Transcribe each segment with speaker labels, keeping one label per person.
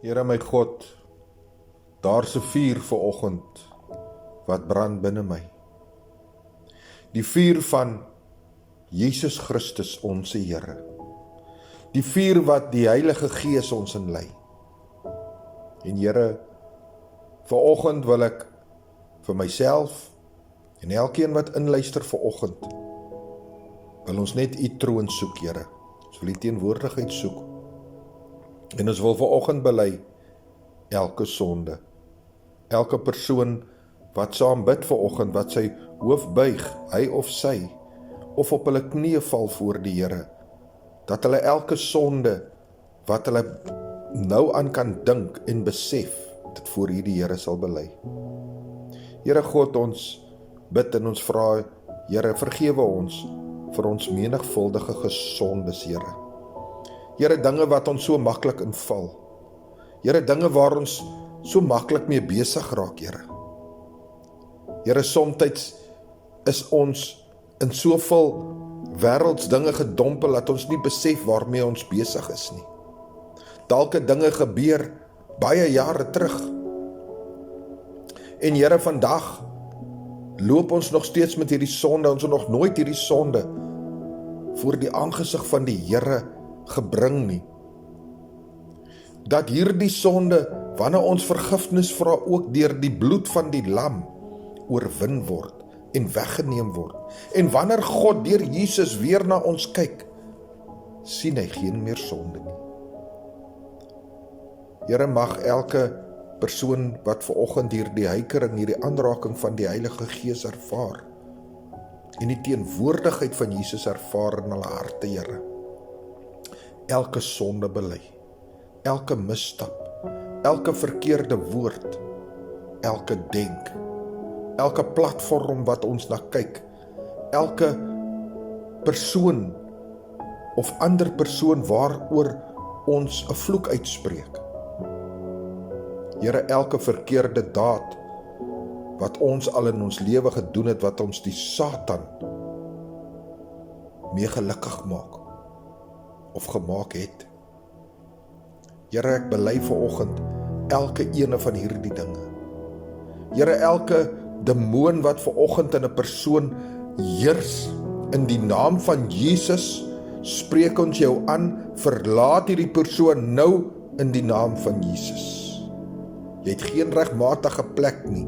Speaker 1: Here my God, daar's 'n vuur vanoggend wat brand binne my. Die vuur van Jesus Christus ons Here. Die vuur wat die Heilige Gees ons inlei. En Here, vanoggend wil ek vir myself en elkeen wat inluister vanoggend, wil ons net U troon soek, Here. Ons wil U teenwoordigheid soek. En ons wil vanoggend bely elke sonde. Elke persoon wat saam bid vanoggend, wat sy hoof buig, hy of sy, of op hulle knieë val voor die Here, dat hulle elke sonde wat hulle nou aan kan dink en besef, dit voor hierdie Here sal bely. Here God, ons bid en ons vra, Here, vergewe ons vir ons menigvuldige gesondes, Here. Here, dinge wat ons so maklik inval. Here, dinge waar ons so maklik mee besig raak, Here. Here, somtyds is ons in soveel wêreldsdinge gedompel dat ons nie besef waarmee ons besig is nie. Dalk het dinge gebeur baie jare terug. En Here, vandag loop ons nog steeds met hierdie sonde. Ons het nog nooit hierdie sonde voor die aangesig van die Here gebring nie. Dat hierdie sonde, wanneer ons vergifnis vra, ook deur die bloed van die lam oorwin word en weggeneem word. En wanneer God deur Jesus weer na ons kyk, sien hy geen meer sonde nie. Here, mag elke persoon wat vanoggend hierdie huikering, hierdie aanraking van die Heilige Gees ervaar, en die teenwoordigheid van Jesus ervaar in hulle harte, Here, elke sonde bely, elke misstap, elke verkeerde woord, elke denk, elke platform wat ons na kyk, elke persoon of ander persoon waaroor ons 'n vloek uitspreek. Here, elke verkeerde daad wat ons al in ons lewe gedoen het, wat ons die Satan mee gelukkig maak of gemaak het. Here, ek bely vanoggend elke ene van hierdie dinge. Here, elke demoon wat vanoggend in 'n persoon heers, in die naam van Jesus spreek ons jou aan, verlaat hierdie persoon nou in die naam van Jesus. Jy het geen regmatige plek nie.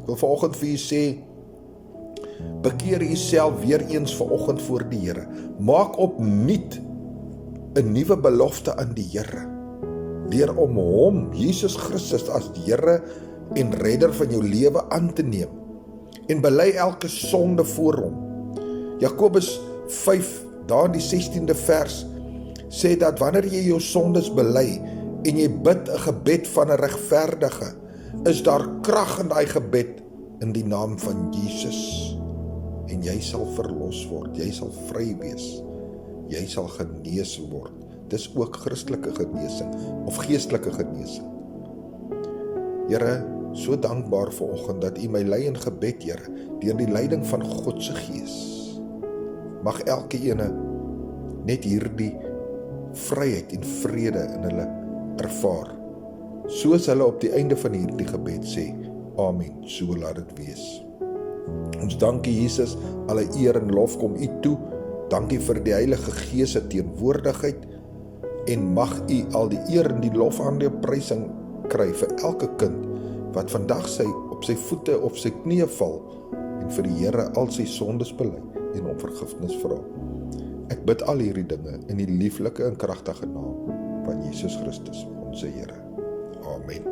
Speaker 1: Ek wil vanoggend vir u sê, bekeer jouself weer eens vanoggend voor die Here. Maak opnuut 'n nuwe belofte aan die Here, deur om hom, Jesus Christus, as die Here en redder van jou lewe aan te neem, en bely elke sonde voor hom. Jakobus 5, daar in die 16de vers, sê dat wanneer jy jou sondes bely, en jy bid 'n gebed van 'n regverdige, is daar krag in daai gebed in die naam van Jesus. En jy sal verlos word, jy sal vry wees, jy sal genees word. Dis ook Christelike genesing of geestelike genesing. Here, so dankbaar vanoggend dat U my lei in gebed, Here, deur die leiding van God se Gees. Mag elke ene net hierdie vryheid en vrede in hulle ervaar, soos hulle op die einde van hierdie gebed sê, Amen, so laat dit wees. Ons dankie Jesus, alle eer en lof kom U toe. Dankie vir die Heilige Gees se teenwoordigheid, en mag U al die eer en die lof aan die prysing kry vir elke kind wat vandag op sy voete, op sy knieë val, en vir die Here al sy sondes bely en om vergifnis vra. Ek bid al hierdie dinge in die lieflike en kragtige naam van Jesus Christus, ons Here. Amen.